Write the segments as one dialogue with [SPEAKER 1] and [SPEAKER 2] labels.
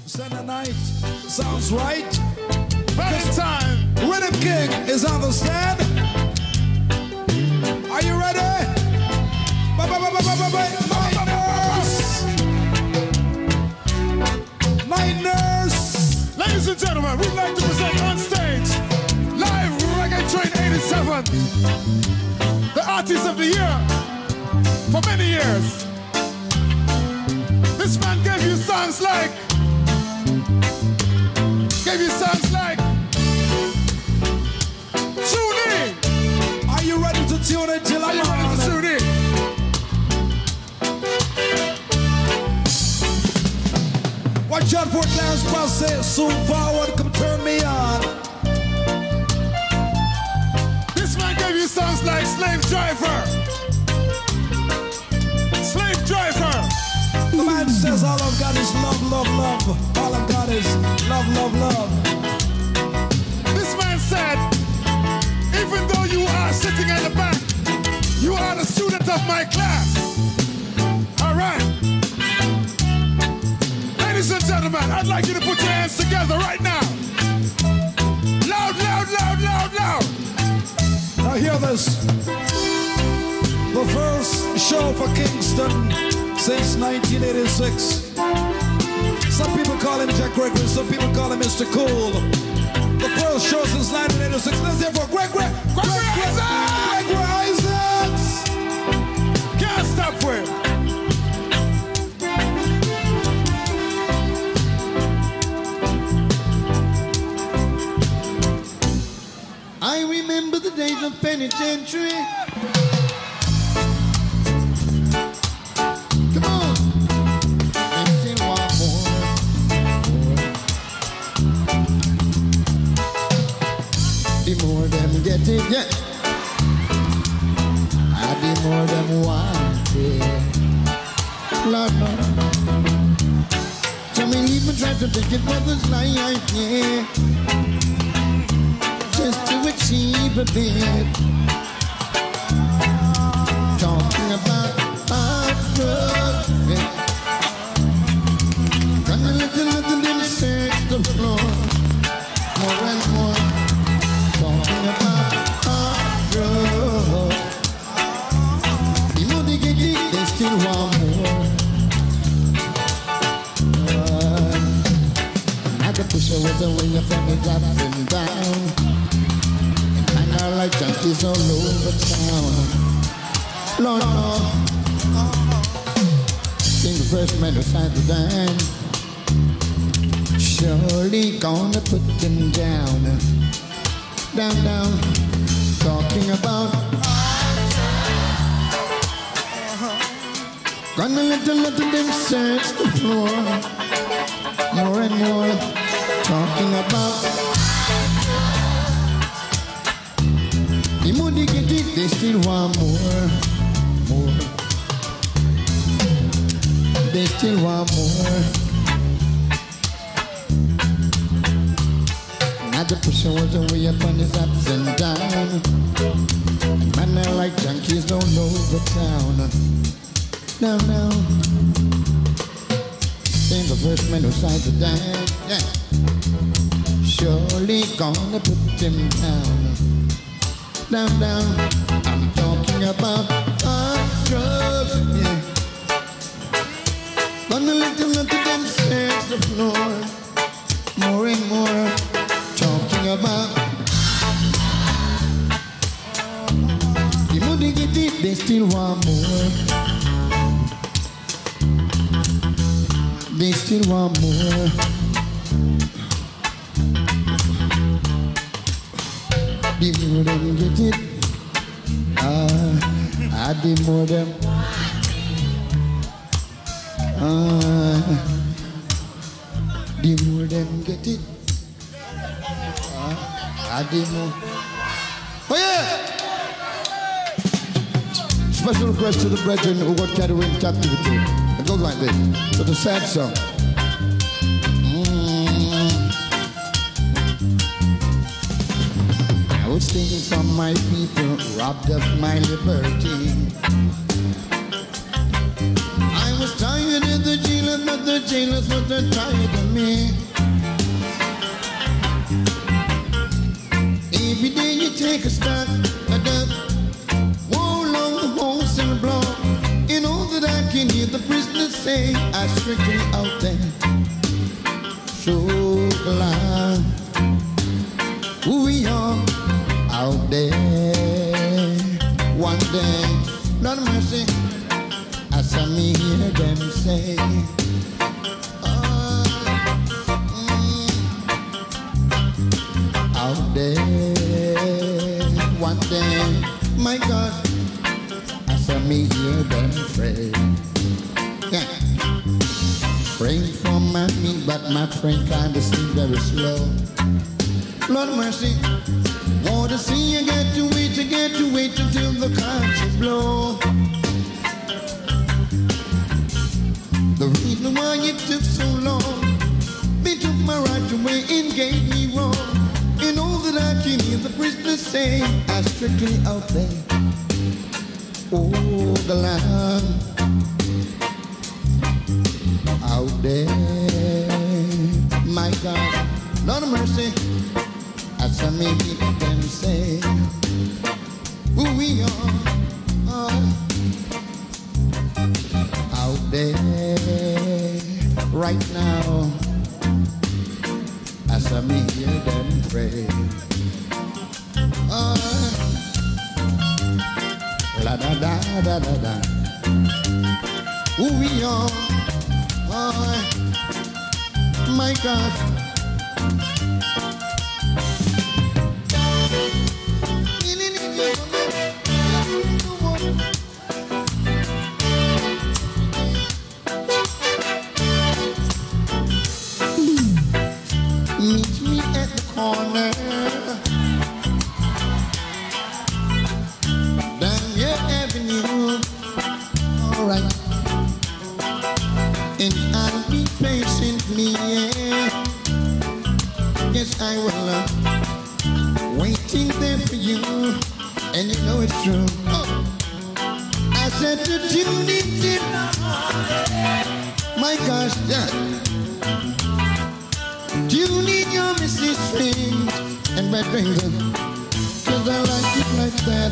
[SPEAKER 1] Sunday night sounds right.
[SPEAKER 2] This time,
[SPEAKER 1] Rhythm King is on the stand. Are you ready? Niners.
[SPEAKER 2] Ladies and gentlemen, we'd like to present on stage, live Reggae Train 87, the artist of the year for many years. This man gave you songs like, Tune In.
[SPEAKER 1] Are you ready to tune in till I'm on?
[SPEAKER 2] Tune in.
[SPEAKER 1] Watch out for Clarence Process, soon forward, come turn me on.
[SPEAKER 2] This man gave you songs like Slave Driver. Slave Driver.
[SPEAKER 1] The man says all I've got is love, love, love. All I've got is love, love, love.
[SPEAKER 2] This man said, even though you are sitting at the back, you are the student of my class. All right. Ladies and gentlemen, I'd like you to put your hands together right now. Loud, loud, loud, loud, loud.
[SPEAKER 1] Now hear this. The first show for Kingston since 1986. Some people call him Jack Gregory, some people call him Mr. Cool. The first show since 1986. Let's hear for Gregory Isaacs.
[SPEAKER 2] Can't stop for it.
[SPEAKER 3] I remember the days of penitentiary. Come on. And still want more. The more them get it, yeah. The more them want it. Lord, no. Some even try to take it brother's life, yeah. Just to achieve a bit. Talking about hard drugs, yeah. Gonna let them search the floor more and more. Talking about hard drugs. The more they get it, they still want more. Another pusher was away from the drops and down. Like junkies all over town. Lord, Lord. Sing the first man who signed the dime. Surely gonna put them down. Down, down. Talking about gonna let them search the floor more and more. Talking about the more they get it, they still want more, more. They still want more. Now the pressure was away upon his ups and downs. Man, I like junkies all over town. Now, now. Then the first man who signed the dime, yeah. Surely gonna put him down. Down, down, I'm talking about hard drugs, yeah. Gonna let them search the floor more and more. Talking about the more they get it, they still want more. They still want more. The more them get it, the more them, the more them get it, the more. Oh yeah! Special request to the brethren who got carried away in captivity. It goes like this. So the sad song. I was thinking from my people robbed of my liberty. I was was tired of the jailers, but the jailers were tired of me. Every day you take a step, a dub, walk along the halls and the block. You know that I can hear the prisoners say, I'm strictly out there. So glad we are out there. One day, Lord mercy, I saw me hear them say, out there. One day, my God, I saw me hear them pray. Yeah. Praying for my me, but my praying kind of seemed very slow. Lord mercy, want to see you get to wait until the clouds blow. The reason why it took so long, they took my right away and gave me wrong. You know that I can hear the prisoners say, I'm strictly out there. Oh, the land out there, my God, Lord of mercy, I saw me hear them say, who we are out there right now. I saw me hear them pray. La da da da da da. Who we are, my God. Meet me at the corner, down your avenue, all right, and I'll be patiently, yeah. Yes, I will, waiting there for you, and you know it's true. I said to tune into, my gosh, yeah. Tune in your missing strings and red rings, 'cause I like it like that.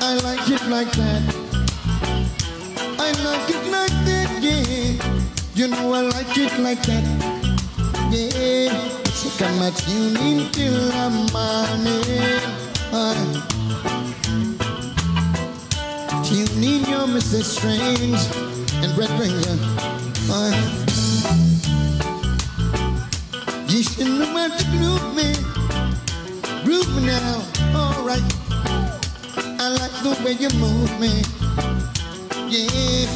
[SPEAKER 3] I like it like that. I like it like that, yeah. You know I like it like that, yeah. So come and tune in till I'm morning. Tune in your missing strings and red rings. You shouldn't have to group me now, alright. I like the way you move me, yeah.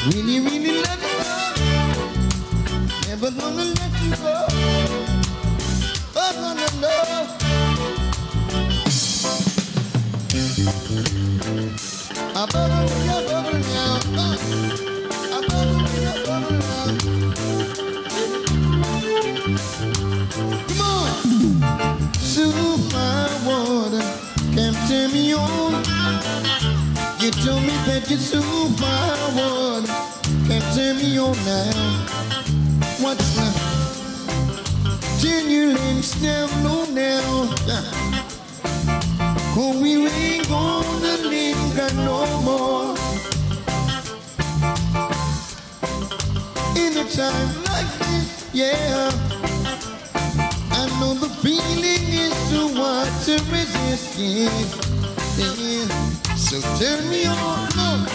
[SPEAKER 3] Really, really let it go. Never gonna let you go. No, no, no. I bubble now. I bubble now. Come on. Super water can't turn me on. You told me that you're super water can't turn me on now. What's that? Turn your limbs down low now. Oh, we ain't gonna linger no more. In a time like this, yeah, I know the feeling is too hard to resist, yeah. So turn me on, look.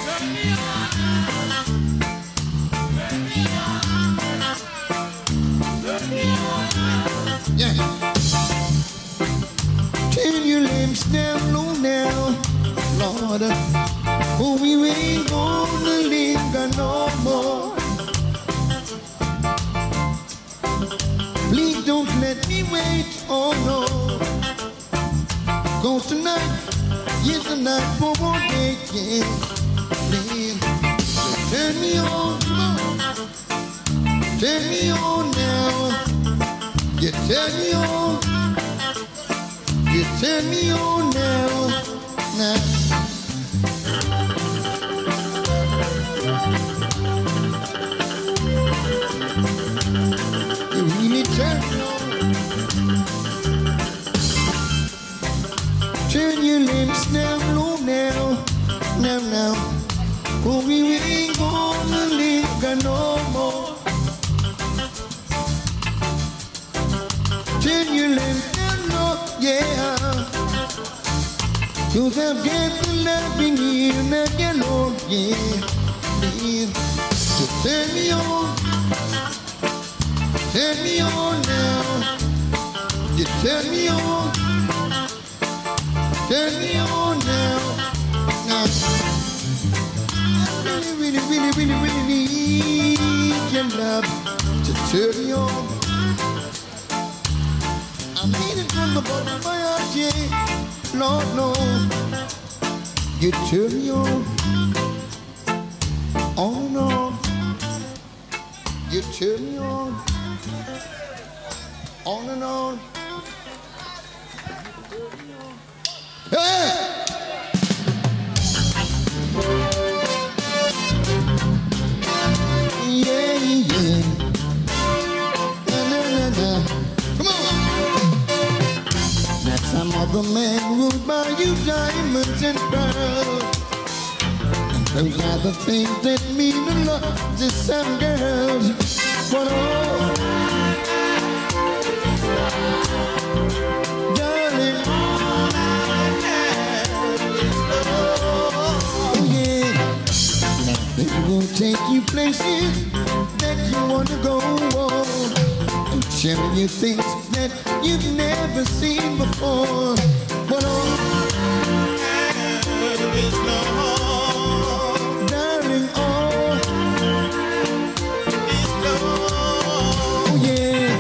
[SPEAKER 3] Turn me on. Yeah. Turn your limbs down low now, Lord. Oh, we ain't gonna linger no more. Please don't let me wait, oh no. 'Cause tonight is the night for one day, yeah. Please, so turn me on. turn me on now. You turn me on. You turn me on now. Now. You really turn me on. Turn your lips down low now. Now, now. Oh, we ain't gonna linger no more. Turn your lips down low, yeah. 'Cause I've got the loving here, now you know, yeah. Please, so turn me on. Turn me on now. You turn me on. Turn me on now. Now. Really, really, really, really need your love to turn me on. I need it from the bottom of my heart, yeah. Lord, Lord, you turn me on and on. You turn me on and on. Hey! Yeah, yeah. Na, na, na, na. Come on. Now some other man will buy you diamonds and pearls, and those are the things that mean a lot to some girls. But oh, darling, all I have is love. Oh yeah. Now they will take you places that you want to go on, and show you things that you've never seen before. But all I have is love. Darling, all is love. Oh yeah.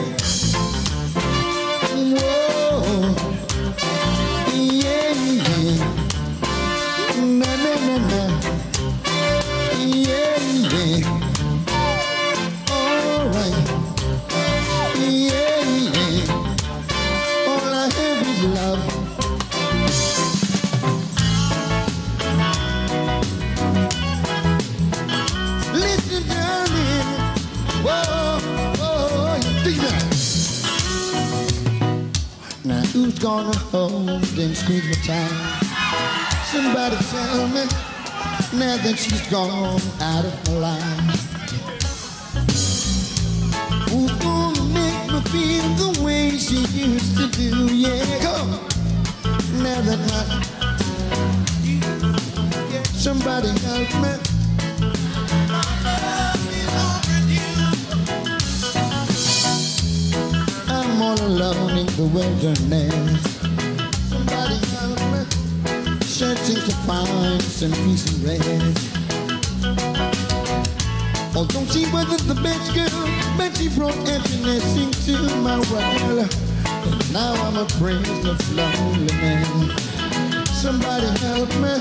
[SPEAKER 3] Whoa. Yeah, yeah. Na na na na. Yeah, yeah. All right. Yeah, yeah. All I have is love. Listen, darling. Whoa, whoa, you think that? Now who's gonna hold and squeeze my time? Somebody tell me. Now that she's gone out of my life, who's gonna make me feel the way she used to do? Yeah, come on. Now that somebody help me. I'm all alone in the wilderness. Somebody help me. Searching to find some peace and rest. Although she wasn't the best girl, but she brought emptiness into my world. And now I'm a prisoner of loneliness. Somebody help me.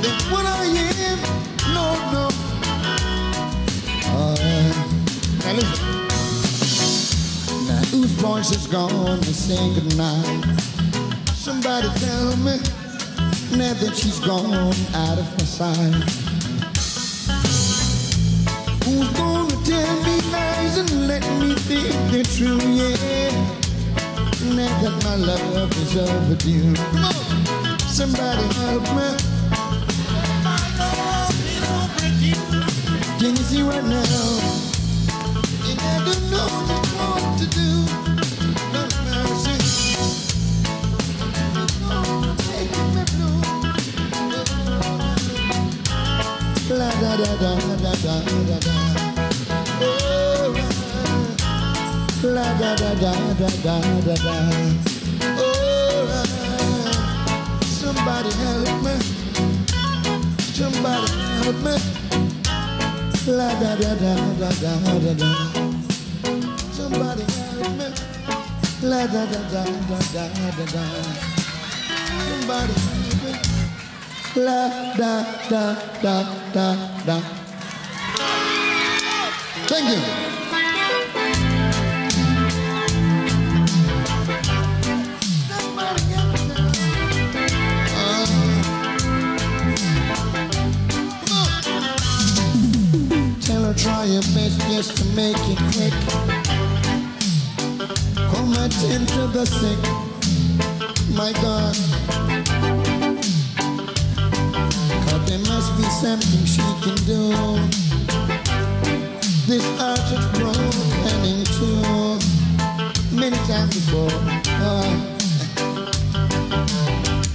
[SPEAKER 3] That's what I am. No, no. Now listen. Now whose voice is gone to say goodnight? Somebody tell me. Now that she's gone out of my sight, who's gonna tell me lies and let me think they're true? Yeah. Now that my love is overdue. Come on. Somebody help me. My love is overdue. Can you see right now? And I don't know just what to do. Lord have mercy. La da da da da da da da. Oh, la da da da da da da da. Oh, somebody help me. Somebody help me. La da da da da da da da. Somebody help me. La da da da da da da da. somebody. La da da da da da. Thank you. Tell her try your best just to make it quick. Come attend to the sick. My God. There must be something she can do. This heart is broken in two many times before.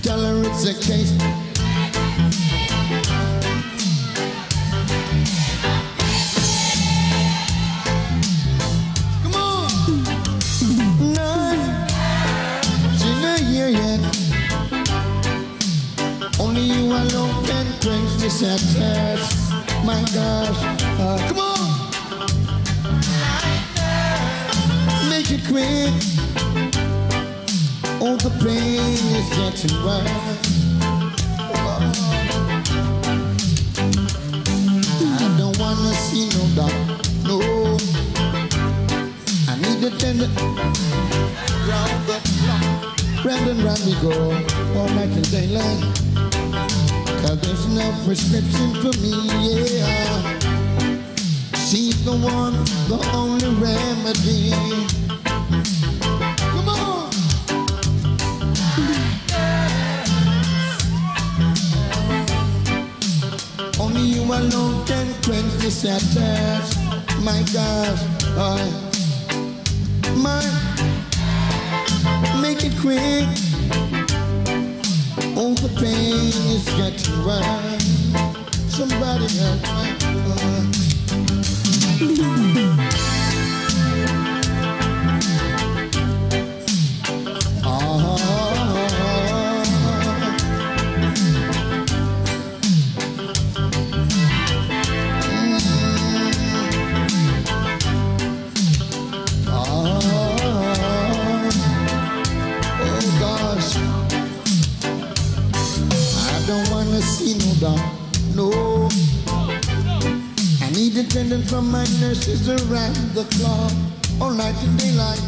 [SPEAKER 3] Tell her it's a case. Come on. None. She's not here yet. Only you alone can quench this thirst. My gosh, come on. Make it quick. Oh, the pain is getting worse. I don't wanna see no doctor, no. I need a tender. Round the clock, round and round we go, all night and daylight. Cause there's no prescription for me, yeah. She's the one, the only remedy. Come on! Only you alone can quench this thirst. My gosh, make it quick. Oh, the pain is getting worse. Somebody help me. See no doubt, no. I need attendance from my nurses around the clock, all night and daylight.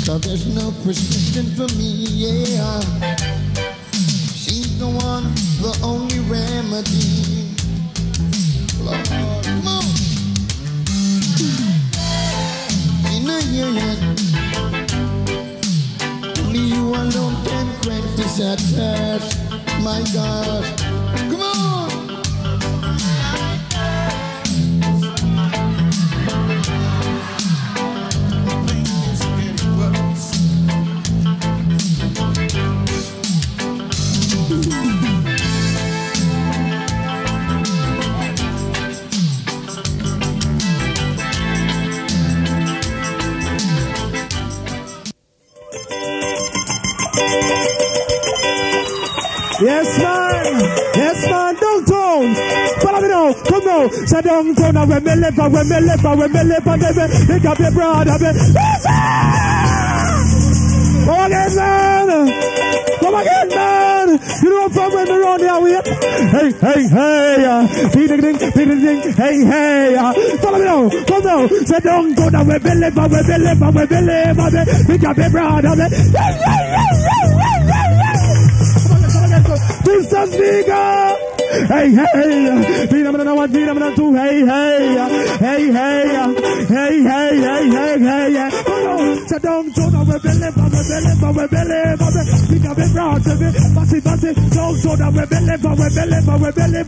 [SPEAKER 3] Cause there's no prescription for me, yeah. She's the one, the only remedy. Lord, come on. She's not here yet. Only you alone can quench this thirst. My gosh, come on!
[SPEAKER 1] Yes man, downtown. Follow me now, come now. Say downtown, when me live, baby. Pick up your brother, baby. Come again, man. Come again, man. You know from when we're on here, we hey. Ding, hey. Follow me now, come now. Say downtown, when me live, baby. Pick up your brother, baby. Mr. Speaker! Hey, beat them in one, beat them in two, hey. So don't we believe, we got it broad, massive, don't we believe,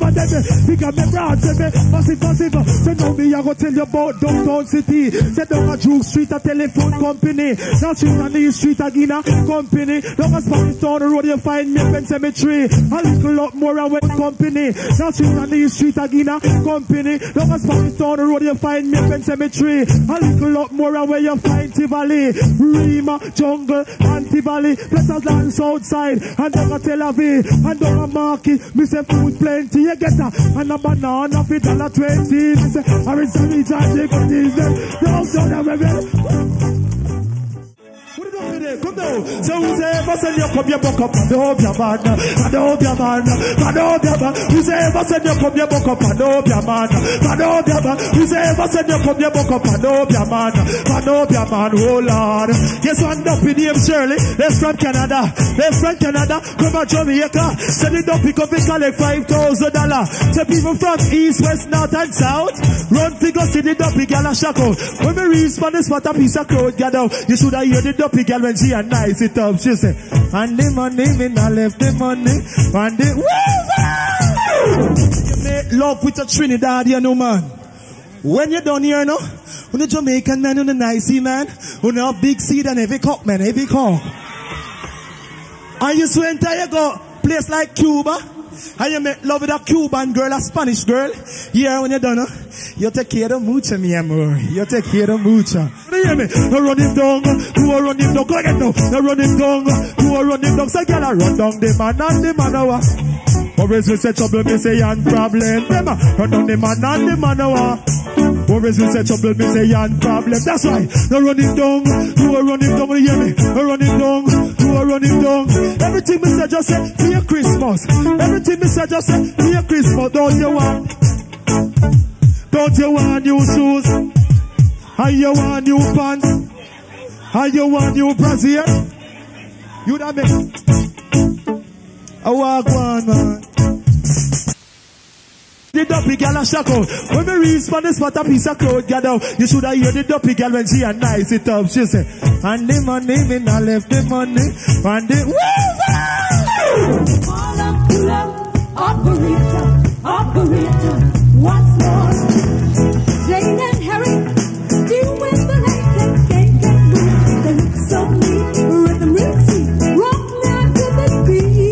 [SPEAKER 1] we got it broad, massive. So now me, I go tell you about downtown city. Say down a Juke Street, a telephone company. Now street on the street, a Gina company. Down a Spanish Town road, you find Mayfield cemetery. A little lot more away company. Now street on the street, a Gina company. Down a Spanish Town road, you find Mayfield cemetery. A little lot more away, you find Tivoli, Rima, Jungle, and Tivoli. Places lands outside, and down a Tel Aviv, and down a market. Me say food plenty, you get that. And a banana for $1.20. Me say, I reach a meat and chicken is them. Downtown, I'm a what do you do with them?
[SPEAKER 4] say, come down. So who's ever said you come here, buck up, and hope your man, and hope your man, and hope your man. Who's ever said you come here, buck up, and hope your man, and hope your man. Who's ever said you come here, buck up, and hope your man, and hope your man. Oh Lord, yes, one dumpy name Shirley. They're from Canada. They're from Canada. Come on Jamaica. Send it up, pick up and collect $5,000. So people from east, west, north, and south run to go see the dumpy girl and shock out. When we reach for the spot, a piece of crowd get out. You should have heard the dumpy girl when she and nice it up. She say, and the money, me not left the money. And the you make love with a Trinidad, you know, man. When you're done here, no? When the Jamaican man, on the nicey man, when you have big seed and heavy cock, man, heavy cock. And you swear until you go place like Cuba, and you make love with a Cuban girl, a Spanish girl. Yeah, when you're done, you take care of Muta, mi amor. You take care of Muta. You hear me? No run him down, who a run him down? Go again now. No run him down, who a run him down? So girl, I run down the man and the man over. Or is we say trouble, me say and problem. Them run down the man and the man over. Or is we say trouble, me say and problem. That's why. No run him down, who a run him down? You hear me? No run him down, who a run him down? Everything me say just say, Merry Christmas. Everything me say just say, Merry Christmas. Don't you want new shoes? How you want new pants? How you want new brazier? You that make I walk one man. The dumpy girl a shock out. When we reach for the spot, a piece of crowd get out. You should have heard the dumpy girl when she and nice it up. She say, and the money, me not left the money. And the
[SPEAKER 5] pull up, operator, once more. Jane and Harry, doing the latest can't get moved. They look so neat, rhythm routine, rock like to the beat.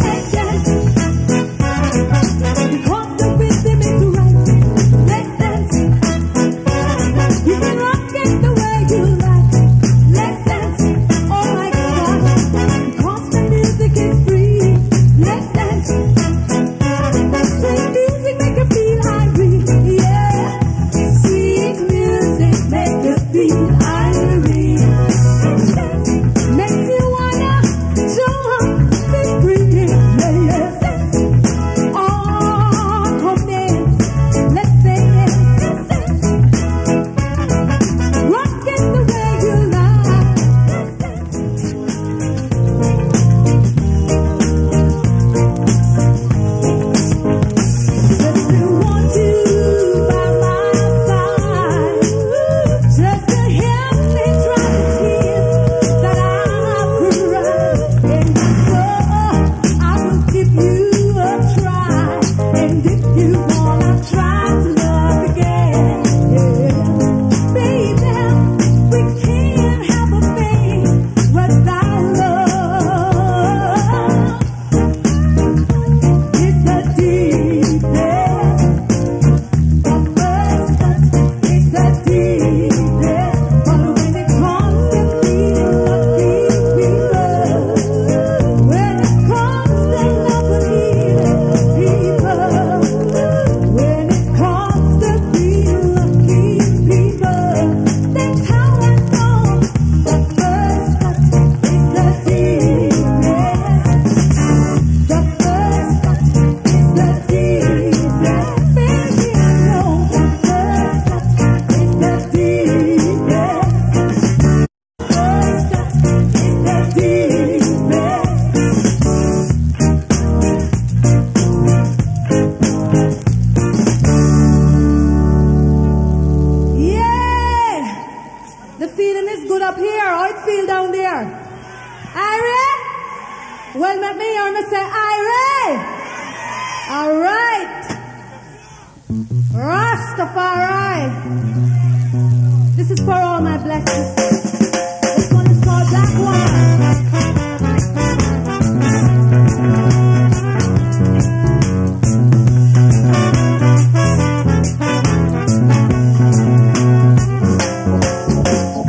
[SPEAKER 5] And dance, because the rhythm is right. Let's dance. You can rock it the way you like. Let's dance. Oh my God, because the music is free. Let's dance. Sweet music make you feel irate, yeah. Sweet music make you feel irate. Makes you wanna jump and scream, yeah. Oh, come dance, let's dance. Rock it the way you like. Just to want you by my side, just to help me dry the tears that I've cried. And so I will give you a try. And if you wanna try to love again, baby, we can't have a thing without love. It's the deepest, the first touch. It's the deepest, but when it comes to feeling the people, when it comes to loving people, when it comes to feeling people, that's how I know the first touch is the deepest. The first touch is the deepest. Baby, I know the first touch is the deepest. First touch is the deepest. Yeah! The feeling is good up here. How it feel down there? Irie? Well, let me hear me say Irie. All right. Rastafari. This is for all my blessings. This one is called Black Woman.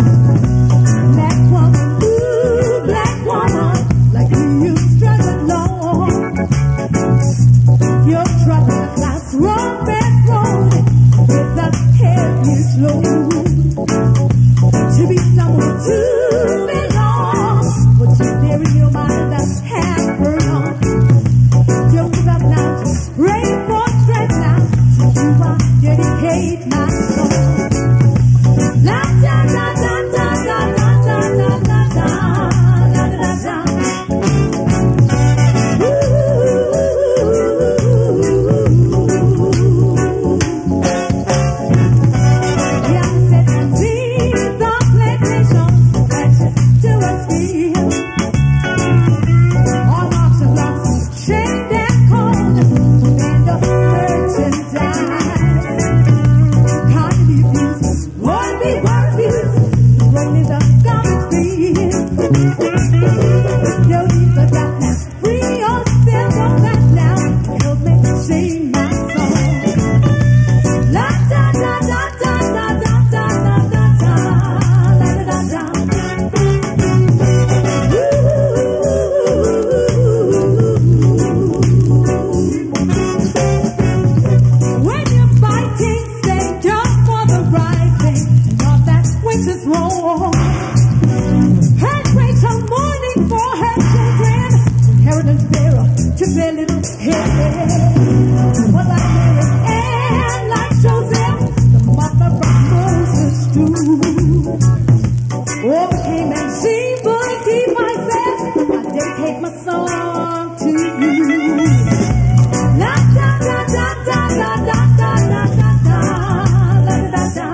[SPEAKER 5] Black woman, ooh, black woman, like you struggle along. You're traveling class road, best road, with a heavy slow. To be their little head. Was I and like Joseph, the mother of Moses too. Overcame and she would keep myself. I dedicate my song to you. La da da da da da da da da da da la da da.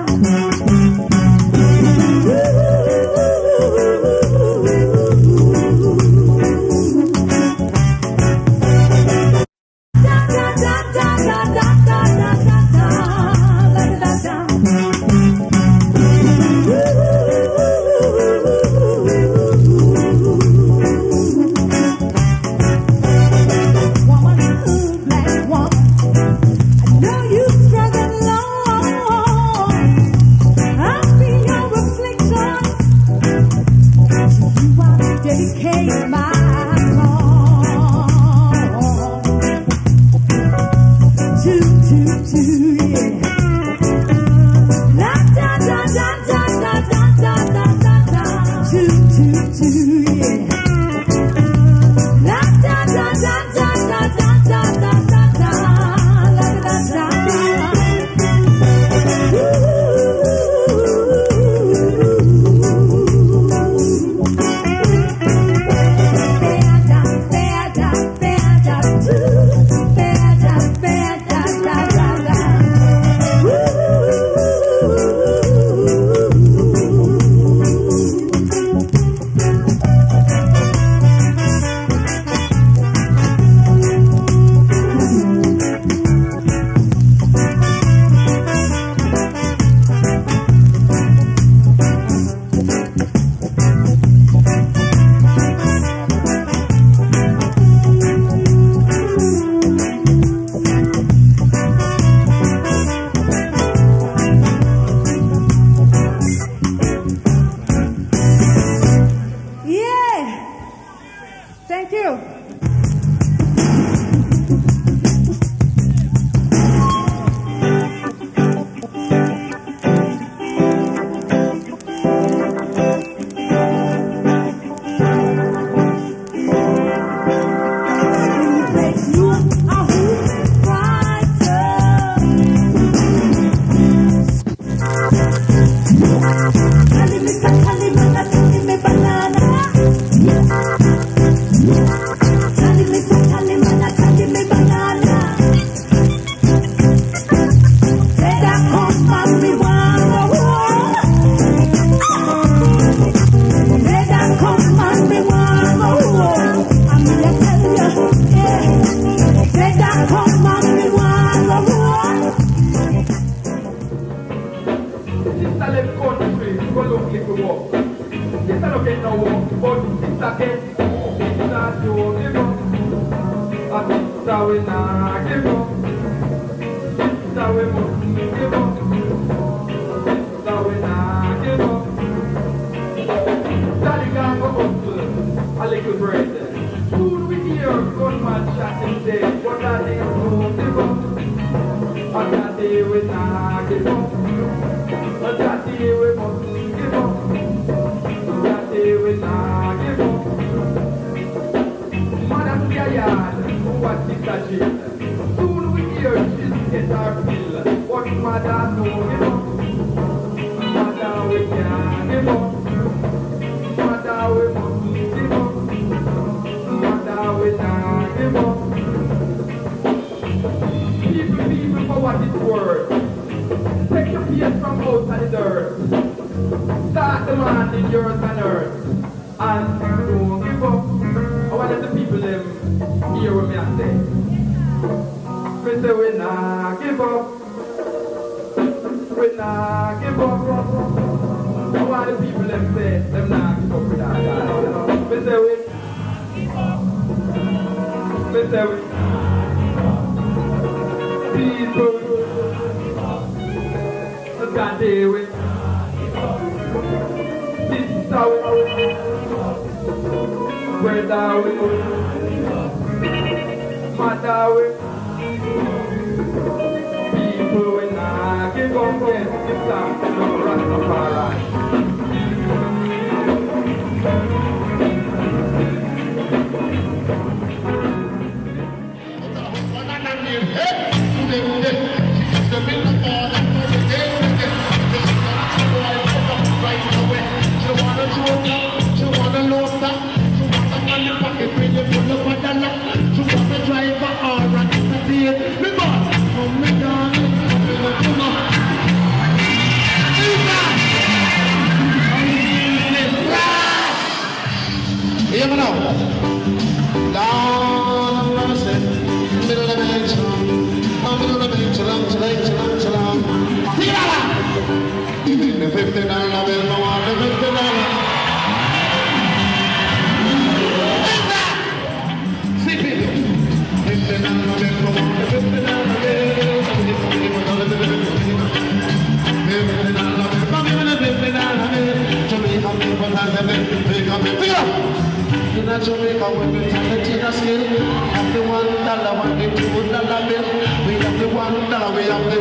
[SPEAKER 3] Jamaica, when we turn the tea scale, have the $1, want the $2 bill. We have the $1, we have the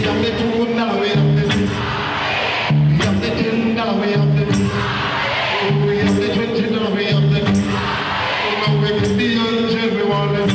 [SPEAKER 3] $2, we have the $10, we have the we have the $20, we have the now we can be on we want it.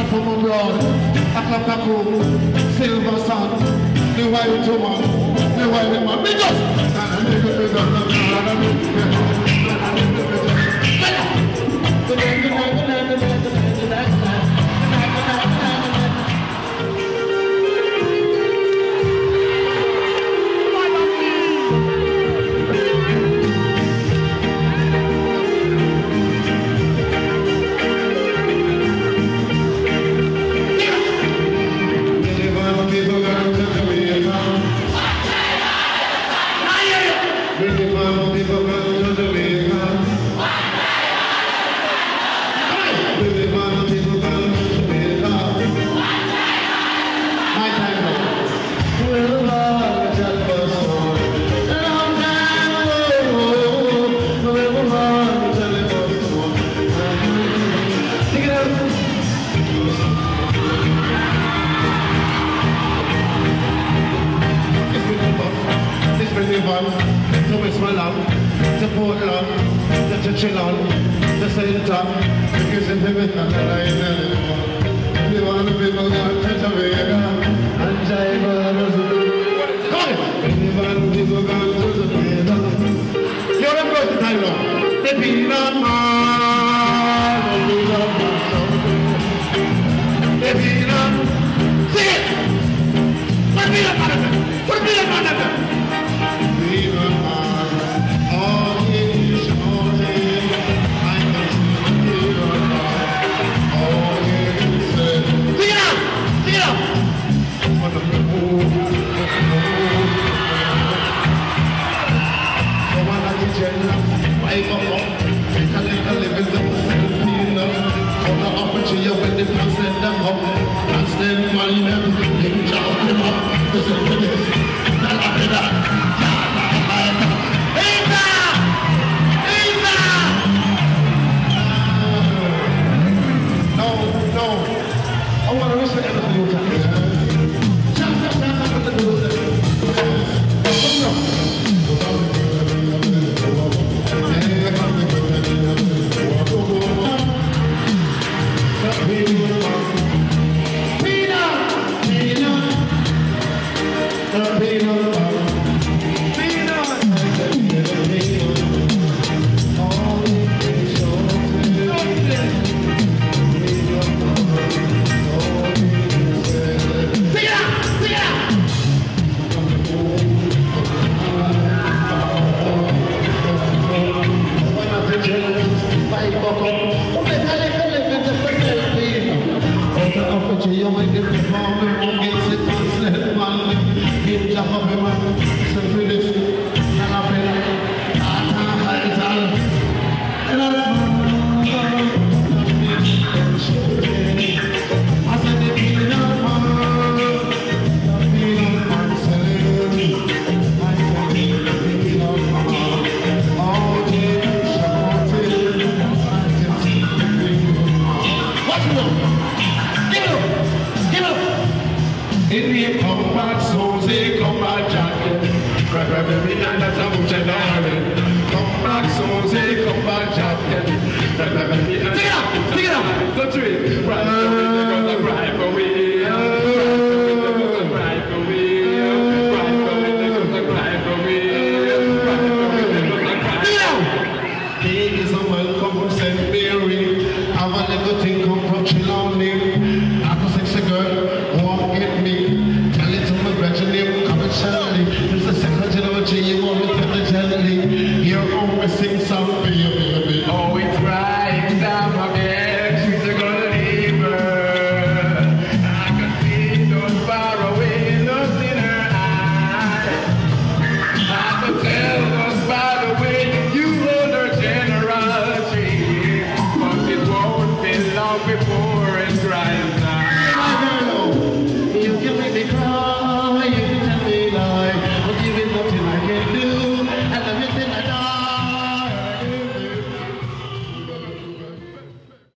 [SPEAKER 3] from abroad. A clap a cool, silver sun, the white woman, the white man. Me just. If you come back, so say come back, Jack. That's